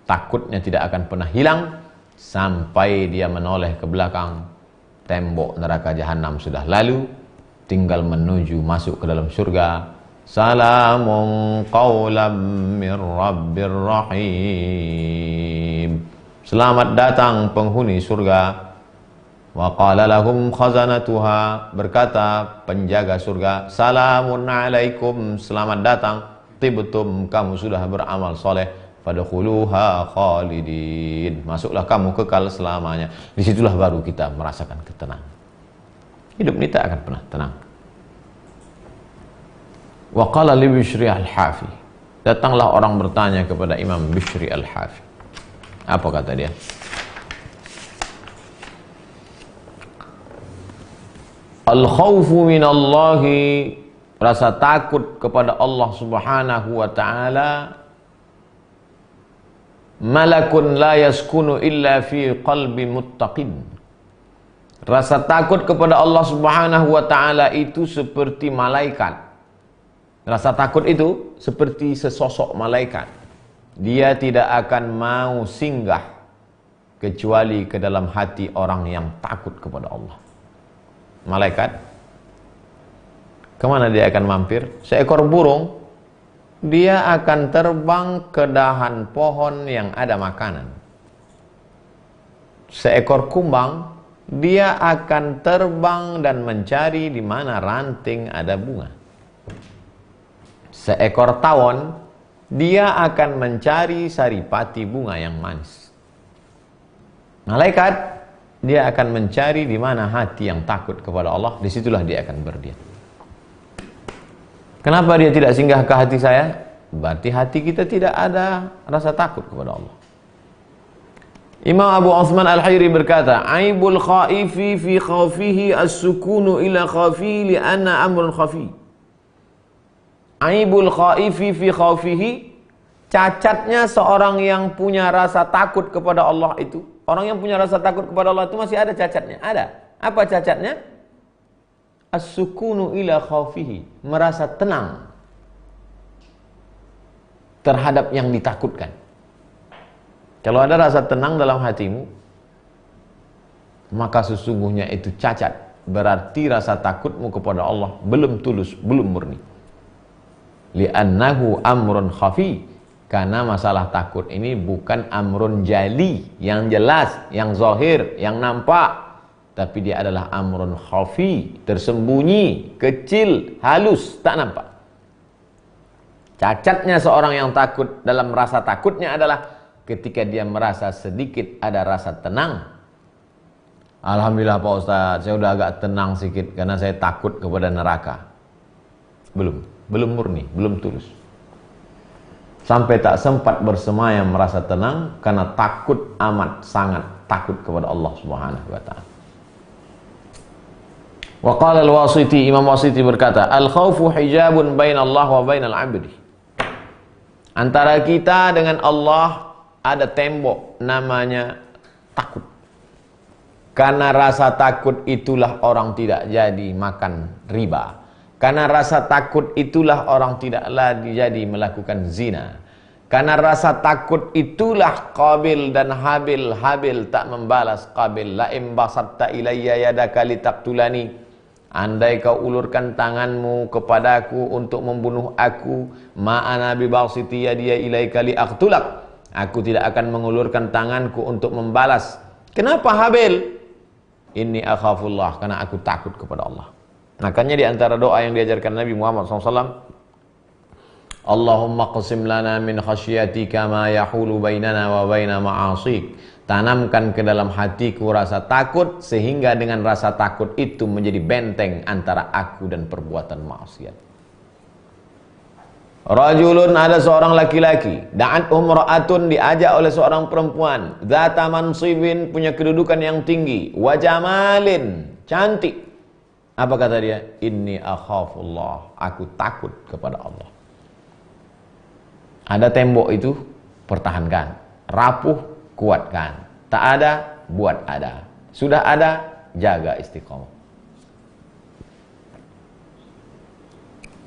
takutnya tidak akan pernah hilang, sampai dia menoleh ke belakang, tembok neraka jahanam sudah lalu, tinggal menuju masuk ke dalam surga. Salamun qawlam min rabbir rahim. Selamat datang penghuni surga. Wa qala lahum khazanatuha, berkata penjaga surga, salamun alaikum, selamat datang, tibtum, kamu sudah beramal soleh, fadkhuluha khalidin, masuklah kamu kekal selamanya. Disitulah baru kita merasakan ketenangan. Hidup ini tak akan pernah tenang. Wa qala li Bishri al-Hafi, datanglah orang bertanya kepada Imam Bishri al-Hafi. Apa kata dia? Al-khawfu minallahi, rasa takut kepada Allah Subhanahu wa ta'ala, malakun la yaskunu illa fi qalbi muttaqin. Rasa takut kepada Allah Subhanahu wa ta'ala itu seperti malaikat. Rasa takut itu seperti sesosok malaikat. Dia tidak akan mau singgah kecuali ke dalam hati orang yang takut kepada Allah. Malaikat, kemana dia akan mampir? Seekor burung, dia akan terbang ke dahan pohon yang ada makanan. Seekor kumbang, dia akan terbang dan mencari di mana ranting ada bunga. Seekor tawon, dia akan mencari saripati bunga yang manis. Malaikat, dia akan mencari di mana hati yang takut kepada Allah, disitulah dia akan berdiam. Kenapa dia tidak singgah ke hati saya? Berarti hati kita tidak ada rasa takut kepada Allah. Imam Abu Uthman Al-Hayri berkata, aibul khaifi fi khawfihi as-sukunu ila khafi li'anna amrun khafi. Aibul khaifi fi khawfihi, cacatnya seorang yang punya rasa takut kepada Allah itu, orang yang punya rasa takut kepada Allah itu masih ada cacatnya. Ada. Apa cacatnya? As-sukunu ila khawfihi, merasa tenang terhadap yang ditakutkan. Kalau ada rasa tenang dalam hatimu, maka sesungguhnya itu cacat. Berarti rasa takutmu kepada Allah belum tulus, belum murni. Li'annahu amrun khafi, karena masalah takut ini bukan amrun jali, yang jelas, yang zahir, yang nampak, tapi dia adalah amrun khafi, tersembunyi, kecil, halus, tak nampak. Cacatnya seorang yang takut dalam rasa takutnya adalah ketika dia merasa sedikit ada rasa tenang. Alhamdulillah Pak Ustadz, saya udah agak tenang sedikit karena saya takut kepada neraka. Belum murni, belum tulus. Sampai tak sempat bersemayam merasa tenang karena takut, amat sangat takut kepada Allah Subhanahu wa ta'ala. Wa qala al-Wasiti, Imam Wasiti berkata, al-khawfu hijabun bainallah wa bainal 'abdi. Antara kita dengan Allah ada tembok namanya takut. Karena rasa takut itulah orang tidak jadi makan riba. Karena rasa takut itulah orang tidak lagi jadi melakukan zina. Karena rasa takut itulah Qabil dan Habil tak membalas Qabil. La in basatta ilayya yadaka litaqtulani, andai kau ulurkan tanganmu kepadaku untuk membunuh aku, ma ana bi basiti yadiya ilaika liaqtulak, aku tidak akan mengulurkan tanganku untuk membalas. Kenapa Habil? Inni akhafullah, karena aku takut kepada Allah. Makanya di antara doa yang diajarkan Nabi Muhammad SAW, Allahumma qasim lana min khasyatika ma yahulu bainana wa baina ma'asik. Tanamkan ke dalam hatiku rasa takut, sehingga dengan rasa takut itu menjadi benteng antara aku dan perbuatan maksiat. Rajulun, ada seorang laki-laki, da'at umra'atun, diajak oleh seorang perempuan, dzata mansibin, punya kedudukan yang tinggi, wa jamalin, cantik. Apa kata dia? Inni akhafullah, aku takut kepada Allah. Ada tembok itu, pertahankan. Rapuh, kuatkan. Tak ada, buat ada. Sudah ada, jaga istiqamah.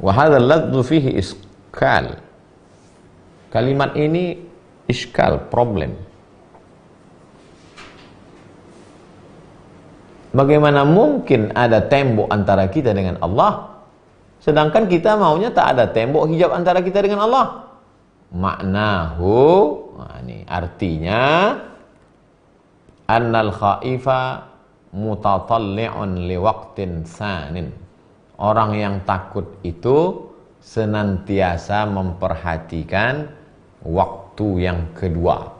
Wa hadzal ladzu fihi iskal. Kalimat ini iskal, problem. Bagaimana mungkin ada tembok antara kita dengan Allah, sedangkan kita maunya tak ada tembok hijab antara kita dengan Allah? Maknahu, nah ini artinya, annal khaifa mutatalli'un liwaqtin sanin. Orang yang takut itu senantiasa memperhatikan waktu yang kedua.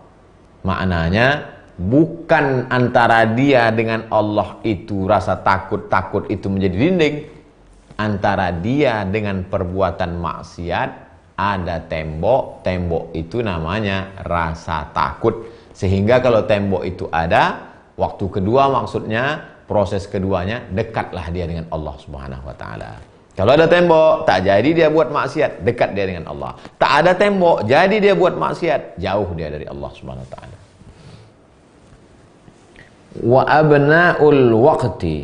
Maknanya bukan antara dia dengan Allah itu rasa takut itu menjadi dinding. Antara dia dengan perbuatan maksiat ada tembok. Tembok itu namanya rasa takut. Sehingga kalau tembok itu ada, waktu kedua maksudnya, proses keduanya, dekatlah dia dengan Allah Subhanahu wa ta'ala. Kalau ada tembok, tak jadi dia buat maksiat, dekat dia dengan Allah. Tak ada tembok, jadi dia buat maksiat, jauh dia dari Allah Subhanahu wa ta'ala. Wa abna'ul waqti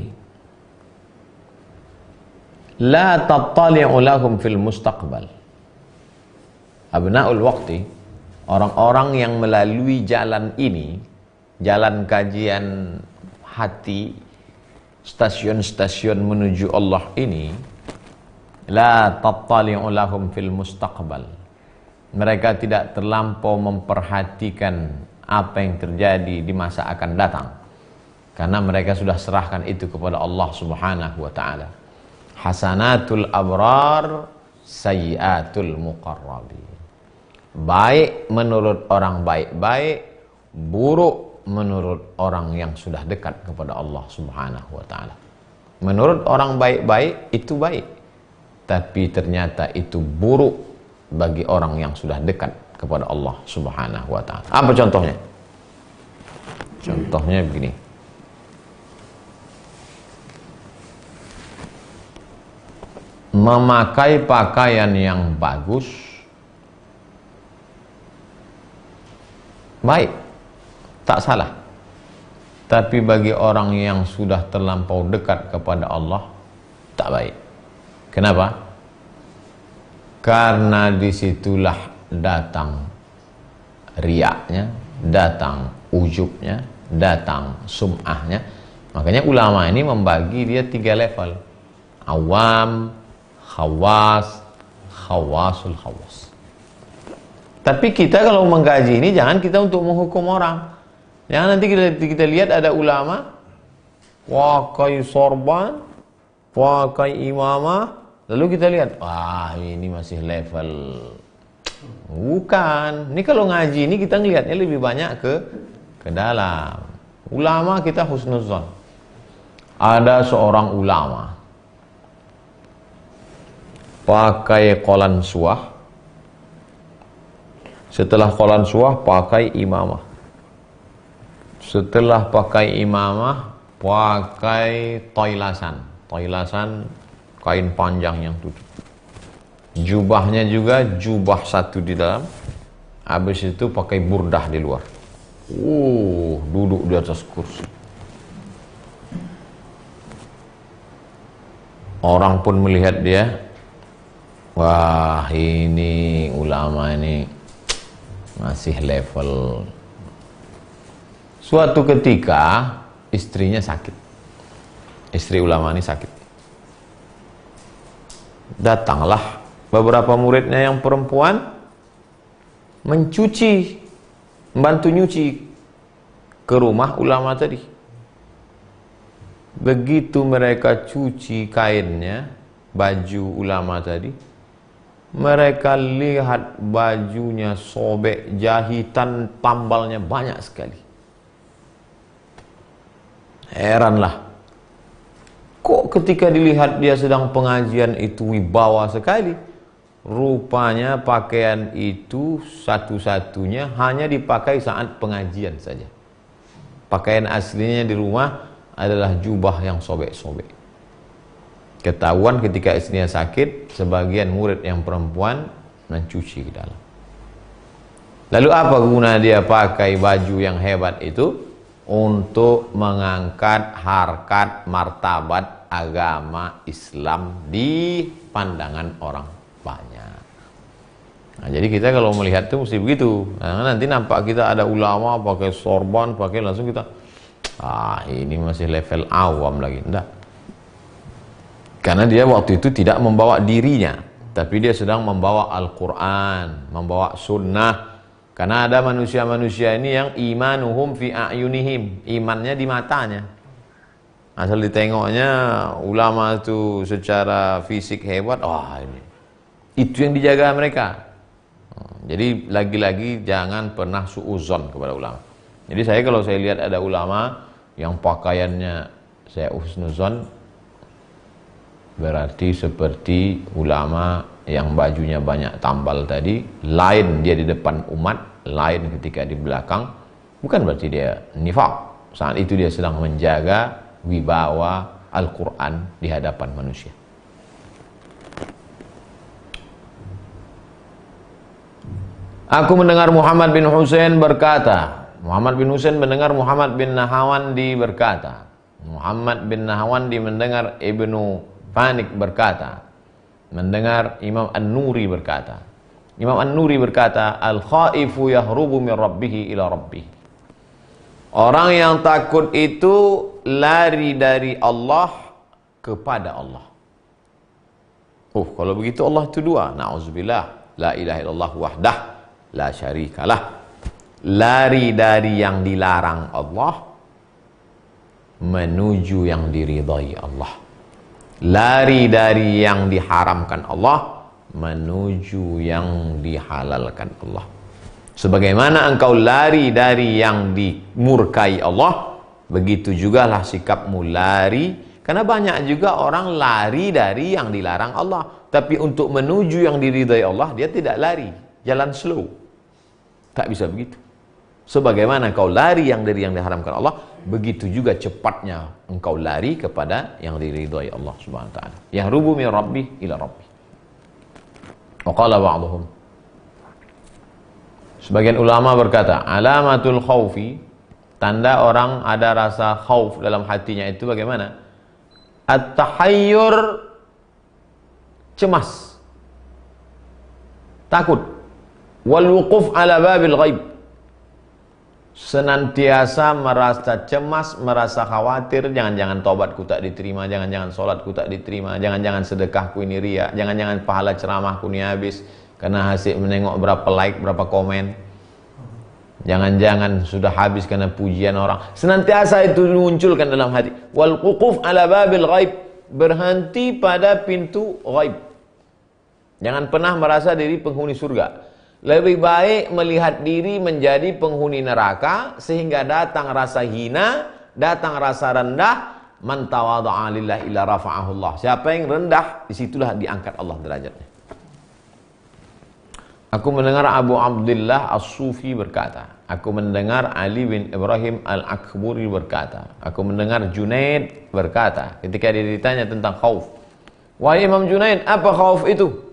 la tattali'u lahum fil mustaqbal. Abna'ul waqti, orang-orang yang melalui jalan ini, jalan kajian hati, stasiun-stasiun menuju Allah ini, la tattali'u lahum fil mustaqbal. Mereka tidak terlampau memperhatikan apa yang terjadi di masa akan datang, karena mereka sudah serahkan itu kepada Allah Subhanahu wa ta'ala. Hasanatul abrar, sayyiatul muqarrabin. Baik menurut orang baik-baik, buruk menurut orang yang sudah dekat kepada Allah Subhanahu wa ta'ala. Menurut orang baik-baik itu baik, tapi ternyata itu buruk bagi orang yang sudah dekat kepada Allah Subhanahu wa ta'ala. Apa contohnya? Contohnya begini. Memakai pakaian yang bagus baik, tak salah. Tapi bagi orang yang sudah terlampau dekat kepada Allah, tak baik. Kenapa? Karena disitulah datang riaknya, datang ujubnya, datang sum'ahnya. Makanya ulama ini membagi dia 3 level. Awam, khawas, khawasul khawas. Tapi kita kalau mengkaji ini, jangan kita untuk menghukum orang. Jangan nanti kita lihat ada ulama pakai sorban, pakai imamah, lalu kita lihat, wah ini masih level. Bukan. Ini kalau ngaji ini kita ngelihatnya lebih banyak ke dalam. Ulama kita husnuzon. Ada seorang ulama pakai qolan suah, setelah qolan suah pakai imamah, setelah pakai imamah pakai toilasan. Toilasan kain panjang yang tutup. Jubahnya juga jubah satu di dalam, habis itu pakai burdah di luar. Duduk di atas kursi. Orang pun melihat dia, wah ini ulama ini masih level. Suatu ketika istrinya sakit. Istri ulama ini sakit. Datanglah beberapa muridnya yang perempuan mencuci, membantu nyuci ke rumah ulama tadi. Begitu mereka cuci kainnya, baju ulama tadi, mereka lihat bajunya sobek, jahitan tambalnya banyak sekali. Heranlah, kok ketika dilihat dia sedang pengajian itu wibawa sekali. Rupanya pakaian itu satu-satunya hanya dipakai saat pengajian saja. Pakaian aslinya di rumah adalah jubah yang sobek-sobek. Ketahuan ketika istrinya sakit, sebagian murid yang perempuan mencuci ke dalam. Lalu apa guna dia pakai baju yang hebat itu? Untuk mengangkat harkat martabat agama Islam di pandangan orang banyak. Nah, jadi kita kalau melihat itu mesti begitu. Nah, nanti nampak kita ada ulama pakai sorban, pakai langsung kita Ini masih level awam lagi. Enggak. Karena dia waktu itu tidak membawa dirinya, tapi dia sedang membawa Al-Quran, membawa sunnah. Karena ada manusia-manusia ini yang imanuhum fi a'yunihim, imannya di matanya. Asal ditengoknya ulama itu secara fisik hebat, ini. Itu yang dijaga mereka. Jadi lagi-lagi jangan pernah suuzon kepada ulama. Jadi kalau saya lihat ada ulama yang pakaiannya saya husnuzon, berarti seperti ulama yang bajunya banyak tambal tadi, lain dia di depan umat, lain ketika di belakang. Bukan berarti dia nifaq. Saat itu dia sedang menjaga wibawa Al-Quran di hadapan manusia. Aku mendengar Muhammad bin Husain berkata, Muhammad bin Husain mendengar Muhammad bin Nahawandi berkata, Muhammad bin Nahawandi mendengar Ibnu Fanik berkata, mendengar Imam An-Nuri berkata. Imam An-Nuri berkata, al-khaifu yahrubu min rabbihi ila rabbih. Orang yang takut itu lari dari Allah kepada Allah. Kalau begitu Allah itu dua. Na'udzubillah, la ilaha illallah wahdah, la syarikalah. Lari dari yang dilarang Allah menuju yang diridhai Allah. Lari dari yang diharamkan Allah menuju yang dihalalkan Allah. Sebagaimana engkau lari dari yang dimurkai Allah, begitu jugalah sikapmu lari. Karena banyak juga orang lari dari yang dilarang Allah, tapi untuk menuju yang diridhai Allah dia tidak lari, jalan slow. Tak bisa begitu. Sebagaimana engkau lari dari yang diharamkan Allah, begitu juga cepatnya engkau lari kepada yang diridhai Allah Subhanahu wa taala. Yahrubu min rabbih ila rabbih. Wa qala ba'dhum, sebagian ulama berkata, alamatul khaufi, tanda orang ada rasa khauf dalam hatinya itu bagaimana? At-tahayyur, cemas, takut. Wal wuquf ala babil ghaib, senantiasa merasa cemas, merasa khawatir, jangan-jangan taubatku tak diterima, jangan-jangan sholatku tak diterima, jangan-jangan sedekahku ini riya, jangan-jangan pahala ceramahku ini habis karena hasil menengok berapa like, berapa komen, jangan-jangan sudah habis karena pujian orang. Senantiasa itu dimunculkan dalam hati. Wal wuquf ala babil ghaib, berhenti pada pintu ghaib. Jangan pernah merasa diri penghuni surga. Lebih baik melihat diri menjadi penghuni neraka, sehingga datang rasa hina, datang rasa rendah. Man tawadha'a lillahi illa rafa'ahu Allah. Siapa yang rendah, disitulah diangkat Allah derajatnya. Aku mendengar Abu Abdullah As-Sufi berkata, aku mendengar Ali bin Ibrahim Al-Akburi berkata, aku mendengar Junaid berkata, ketika dia ditanya tentang khauf, wahai Imam Junaid, apa khauf itu?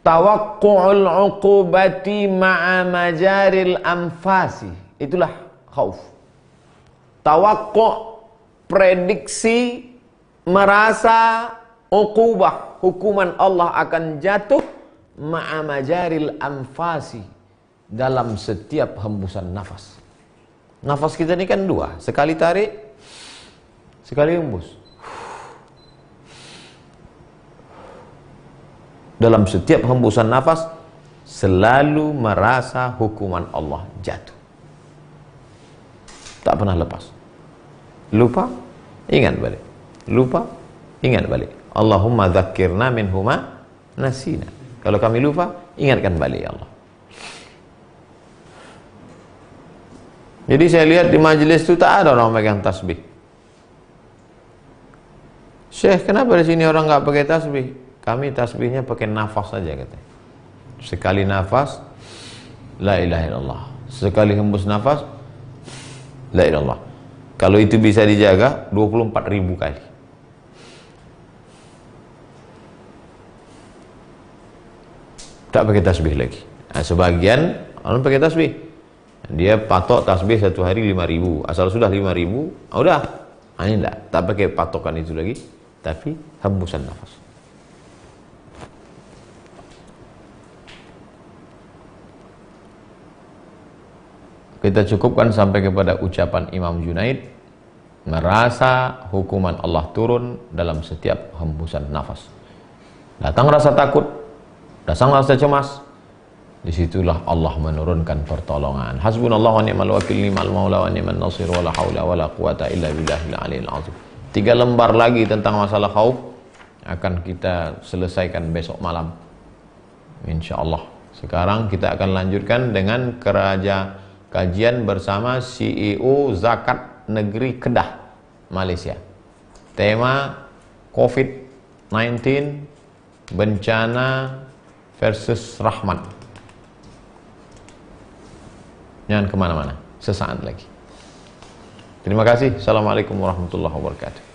Tawakku'ul uqubati ma'a majaril anfasi. Itulah khauf. Tawakku', prediksi, merasa uqubah, hukuman Allah akan jatuh ma'a majaril anfasi, dalam setiap hembusan nafas. Nafas kita ini kan dua, sekali tarik, sekali hembus. Dalam setiap hembusan nafas selalu merasa hukuman Allah jatuh. Tak pernah lepas. Lupa, ingat balik. Lupa, ingat balik. Allahumma dzakirna minhuma nasina. Kalau kami lupa, ingatkan balik ya Allah. Jadi saya lihat di majelis itu tak ada orang megang tasbih. Syekh, kenapa di sini orang nggak pakai tasbih? Kami tasbihnya pakai nafas saja katanya. Sekali nafas, la ilaha illallah. Sekali hembus nafas, la ilaha illallah. Kalau itu bisa dijaga 24.000 kali. Tak pakai tasbih lagi. Nah, sebagian orang pakai tasbih. Dia patok tasbih satu hari 5.000. Asal sudah 5.000, udah. Ini enggak, tak pakai patokan itu lagi, tapi hembusan nafas. Kita cukupkan sampai kepada ucapan Imam Junaid, merasa hukuman Allah turun dalam setiap hembusan nafas. Datang rasa takut, datang rasa cemas, disitulah Allah menurunkan pertolongan. Hasbunallah wa ni'mal wakil, ni'mal maula wa ni'man nasir, wala haula wala quwata illa billahil aliyil azim. 3 lembar lagi tentang masalah khauf akan kita selesaikan besok malam, insyaallah. Sekarang kita akan lanjutkan dengan kajian bersama CEO Zakat Negeri Kedah, Malaysia. Tema COVID-19, bencana versus rahmat. Jangan kemana-mana, sesaat lagi. Terima kasih. Assalamualaikum warahmatullahi wabarakatuh.